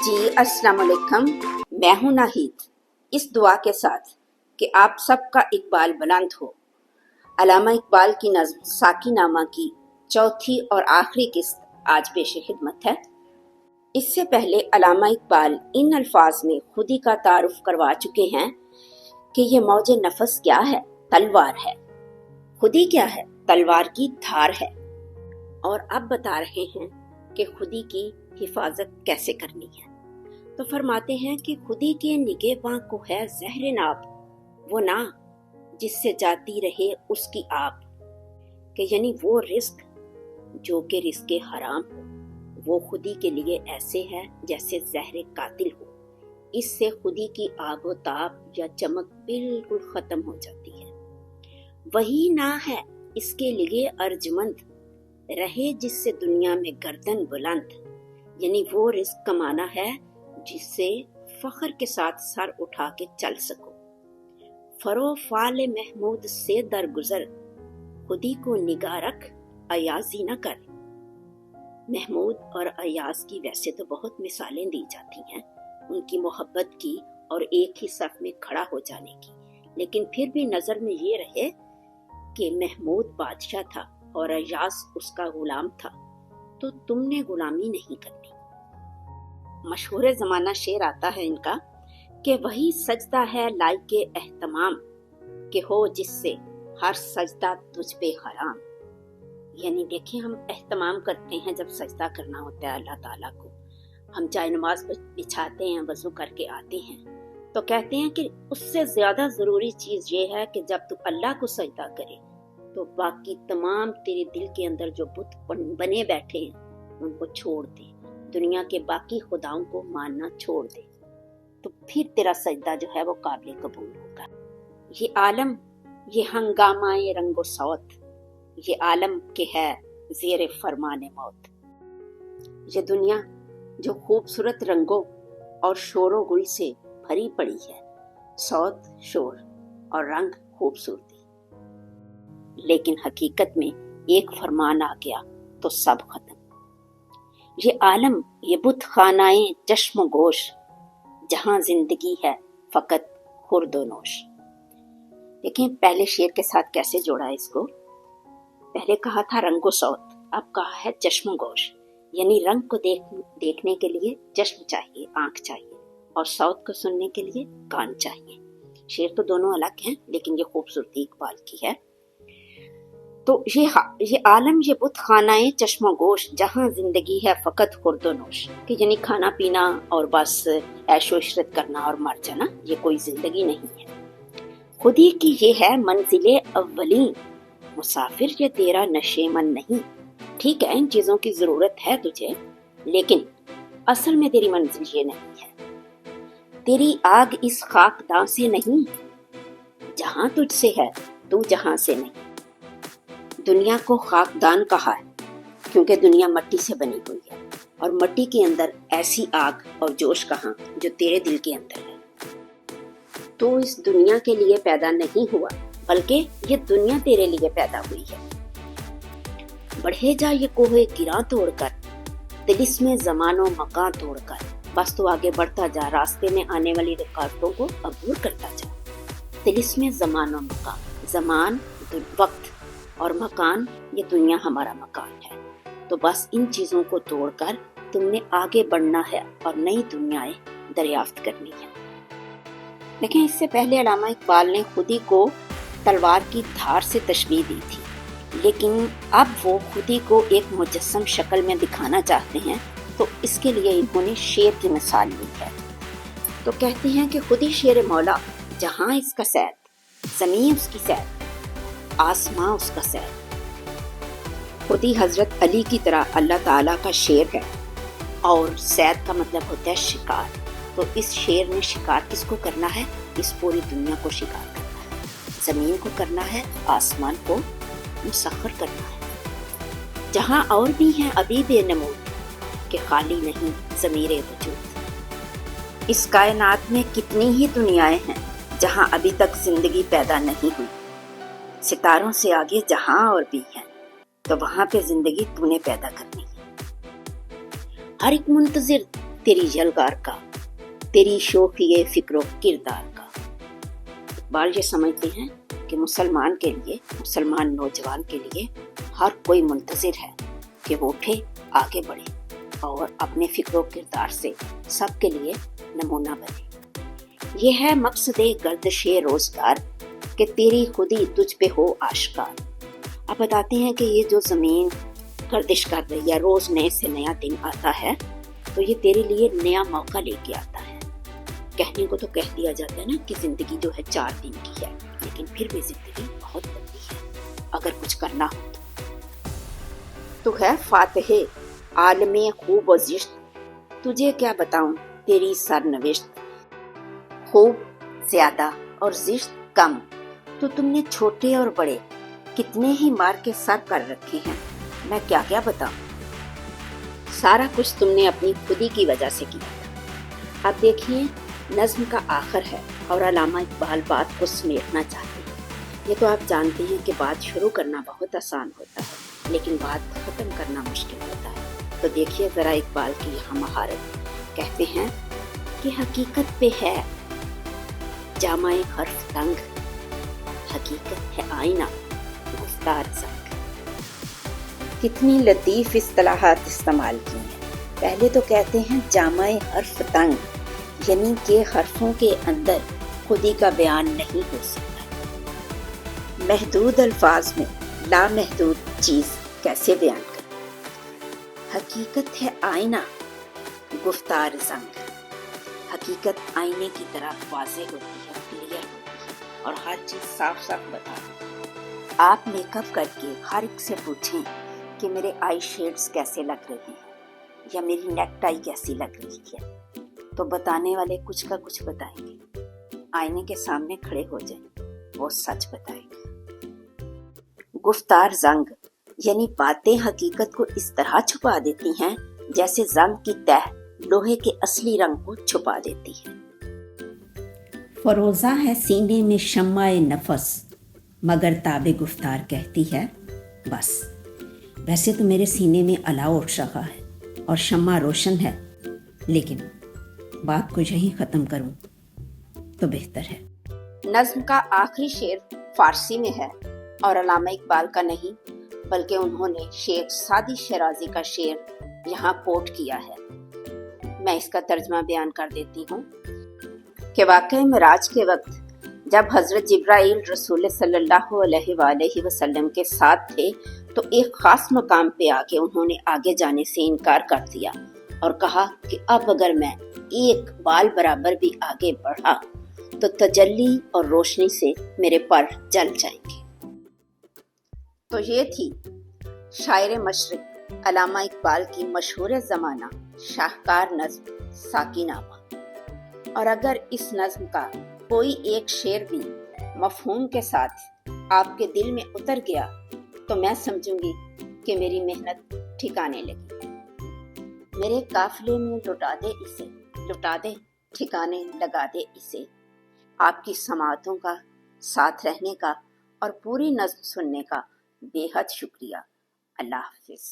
जी अस्सलाम वालेकुम। मैं हूं नाहिद, इस दुआ के साथ कि आप सबका इकबाल बुलंद हो। अल्लामा इकबाल की नज़्म साकीनामा की चौथी और आखिरी किस्त आज पेश खिदमत है। इससे पहले अल्लामा इकबाल इन अल्फाज में खुदी का तारुफ करवा चुके हैं कि ये मौजे नफस क्या है, तलवार है। खुदी क्या है? तलवार की धार है। और अब बता रहे हैं कि खुदी की हिफाजत कैसे करनी है। तो फरमाते हैं कि खुदी के निगहबां को है ज़हर नाब, वो ना जिससे जाती रहे उसकी आप, कि यानी वो रिस्क जो कि रिस्क हराम हो, वो खुदी के लिए ऐसे है जैसे जहर कातिल हो। इससे खुदी की आगो ताब या चमक बिल्कुल खत्म हो जाती है। वही ना है इसके लिए अर्जमंद, रहे जिससे दुनिया में गर्दन बुलंद, यानी वो रिस्क कमाना है जिससे फख्र के साथ सर उठा के चल सको। फरो फाल महमूद से दरगुजर, खुदी को निगाह रख अयाजी न कर। महमूद और अयाज की वैसे तो बहुत मिसालें दी जाती हैं, उनकी मोहब्बत की और एक ही सफ में खड़ा हो जाने की, लेकिन फिर भी नजर में ये रहे कि महमूद बादशाह था और अयाज उसका गुलाम था, तो तुमने गुलामी नहीं करनी। मशहूर ज़माना शेर आता है इनका कि वही सजदा है लाइके एहतमाम, कि हो जिससे हर सजदा तुझ पे हराम। यानी देखिए, हम एहतमाम करते हैं जब सजदा करना होता है अल्लाह ताला को। हम चाहे नमाज बिछाते हैं, वजू करके आते हैं, तो कहते हैं कि उससे ज़्यादा ज़रूरी चीज़ ये है कि जब तू अल्लाह को सजदा करे तो बाकी तमाम तेरे दिल के अंदर जो बुत बने बैठे हैं उनको छोड़ दे, दुनिया के बाकी खुदाओं को मानना छोड़ दे, तो फिर तेरा सजदा जो है वो काबिल कबूल होगा। ये आलम, ये हंगामाए रंगो सौत, ये आलम के है ज़ेरे फरमाने मौत। ये दुनिया जो खूबसूरत रंगों और शोरो गुल से भरी पड़ी है, सौत शोर और रंग खूबसूरती, लेकिन हकीकत में एक फरमान आ गया तो सब खत्म। ये आलम, ये बुत खानाए चश्म गोश, जहां जिंदगी है फकत खुर्दोनोश। देखें पहले शेर के साथ कैसे जोड़ा इसको। पहले कहा था रंगो सौत, अब कहा है चश्म गोश, यानी रंग को देखने के लिए चश्म चाहिए, आंख चाहिए, और सौत को सुनने के लिए कान चाहिए। शेर तो दोनों अलग हैं, लेकिन ये खूबसूरती इकबाल की है। तो ये आलम, ये बुत खानाए चश्म गोश, जहाँ जिंदगी है फकत खुर्दोनोश, कि यानी खाना पीना और बस ऐशो इशरत करना और मर जाना, ये कोई जिंदगी नहीं है। खुदी की ये है मंजिले अव्वली, मुसाफिर ये तेरा नशेमन नहीं। ठीक है, इन चीजों की जरूरत है तुझे, लेकिन असल में तेरी मंजिल ये नहीं है। तेरी आग इस खाकदां से नहीं, जहां तुझसे है तू जहां से नहीं। दुनिया को खाकदान कहा है क्योंकि दुनिया मिट्टी से बनी हुई है, और मिट्टी के अंदर ऐसी आग और जोश कहाँ जो तेरे दिल के अंदर है। तू इस दुनिया के लिए पैदा नहीं हुआ, बल्कि ये दुनिया तेरे लिए पैदा हुई है। बढ़े जा ये कोहे गिरा तोड़कर, तिलिस्मे ज़मानो मकान तोड़कर, बस तू आगे बढ़ता जा, रास्ते में आने वाली रुकावटों को अबूर करता जा। तिलिस्मे ज़मानो मकान, ज़मान वक्त और मकान, ये दुनिया हमारा मकान है। तो बस इन चीजों को तोड़कर तुमने आगे बढ़ना है और नई दुनियाएं दरियाफ्त करनी है। लेकिन इससे पहले अल्लामा इकबाल ने खुदी को तलवार की धार से तशबीह दी थी, लेकिन अब वो खुदी को एक मुजस्सम शक्ल में दिखाना चाहते हैं, तो इसके लिए इन्होंने शेर की मिसाल ली है। तो कहते हैं कि खुदी शेर मौला, जहां इसका सैर, ज़मीन उसकी सैर, आसमां उसका सैर। खुदी हजरत अली की तरह अल्लाह ताला का शेर है, और सैर का मतलब होता है शिकार। तो इस शेर ने शिकार किसको करना है? इस पूरी दुनिया को शिकार करना है, जमीन को करना है, आसमान को मुसख्खर करना है। जहां और भी हैं अभी बेनमूद, कि खाली नहीं ज़मीरे वजूद। इस कायनात में कितनी ही दुनियाएं हैं जहां अभी तक जिंदगी पैदा नहीं हुई। सितारों से आगे जहां और भी हैं, तो वहां पे जिंदगी तूने पैदा करनी है। हर एक मुंतजिर तेरी यलगार का, तेरी शौकिए फिक्रो किरदार का। इकबाल ये समझते हैं कि मुसलमान के लिए, मुसलमान नौजवान के लिए हर कोई मुंतज़िर है कि वो उठे, आगे बढ़े और अपने फिक्रो किरदार से सबके लिए नमूना बने। ये है मकसदे गर्दिशे रोजगार कि तेरी खुदी तुझ पे हो आश्कार। अब बताते हैं कि ये जो ज़मीन गर्दिश कर रही है, रोज नए से नया दिन आता है, तो ये तेरे लिए नया मौका लेके आता है। कहने को तो कह दिया जाता है ना कि जिंदगी जो है 4 दिन की है, लेकिन फिर भी जिंदगी बहुत लंबी है अगर कुछ करना हो तो है फातिहे आलमे खूब व ज़िश्त, तुझे क्या बताऊं तेरी सरनविश्त। खूब ज्यादा और ज़िश्त कम, तो तुमने छोटे और बड़े कितने ही मार के सर कर रखे हैं, मैं क्या क्या बताऊं। सारा कुछ तुमने अपनी खुदी की वजह से किया था। अब देखिए, नज्म का आखिर है और अल्लामा इकबाल बात को समेटना चाहते हैं। ये तो आप जानते हैं कि बात शुरू करना बहुत आसान होता है, लेकिन बात ख़त्म करना मुश्किल होता है। तो देखिए ज़रा इकबाल की यहाँ महारत। कहते हैं कि हकीकत पे है जामाए हर्फ तंग, हकीकत है आईना गुफ्तार ज़ंग। कितनी लतीफ़ इस्तिलाहात इस्तेमाल की हैं। पहले तो कहते हैं जामाए हर्फ तंग, यानी कि हर्फों के अंदर खुदी का बयान नहीं हो सकता। महदूद अल्फाज में लामहदूद चीज़ कैसे बयान करें। हकीकत है आईना गुफ्तार ज़ंग। हकीकत आईने की तरह वाज़ेह होती है, क्लियर होती है और हर चीज़ साफ साफ बताती है। आप मेकअप करके हर एक से पूछें कि मेरे आई शेड्स कैसे लग रहे हैं या मेरी नेक टाई कैसी लग रही है, तो बताने वाले कुछ का कुछ बताएंगे। आईने के सामने खड़े हो जाएं, वो सच बताएंगे। गुफ्तार जंग यानी बातें हकीकत को इस तरह छुपा देती हैं जैसे जंग की तह लोहे के असली रंग को छुपा देती है। फरोजा है सीने में शम्माए नफस, मगर ताबे गुफ्तार कहती है बस। वैसे तो मेरे सीने में अलाव उठ रहा है और शम्मा रोशन है, लेकिन बात को यहीं ख़त्म करूं तो बेहतर है। नज्म का आखिरी शेर फारसी में है और अल्लामा इकबाल का नहीं, बल्कि उन्होंने शेख सादी शराजी का शेर यहाँ कोट किया है। मैं इसका तर्जमा बयान कर देती हूँ कि वाक़ई मिराज के वक्त जब हज़रत जिब्राइल रसूल सल्लल्लाहु अलैहि वसल्लम के साथ थे, तो एक ख़ास मकाम पे आके उन्होंने आगे जाने से इनकार कर दिया और कहा कि अब अगर मैं एक बाल बराबर भी आगे बढ़ा तो तजल्ली और रोशनी से मेरे पर जल जाएंगे। तो ये थी शायर मशरिक अल्लामा इकबाल की मशहूर ज़माना शाहकार नज़्म साकीनामा। और अगर इस नज़्म का कोई एक शेर भी मफ़हूम के साथ आपके दिल में उतर गया तो मैं समझूंगी कि मेरी मेहनत ठिकाने लगी। मेरे काफिले में लुटा दे इसे, लुटा दे ठिकाने लगा दे इसे। आपकी समाअतों का साथ रहने का और पूरी नज़्म सुनने का बेहद शुक्रिया। अल्लाह हाफ़िज़।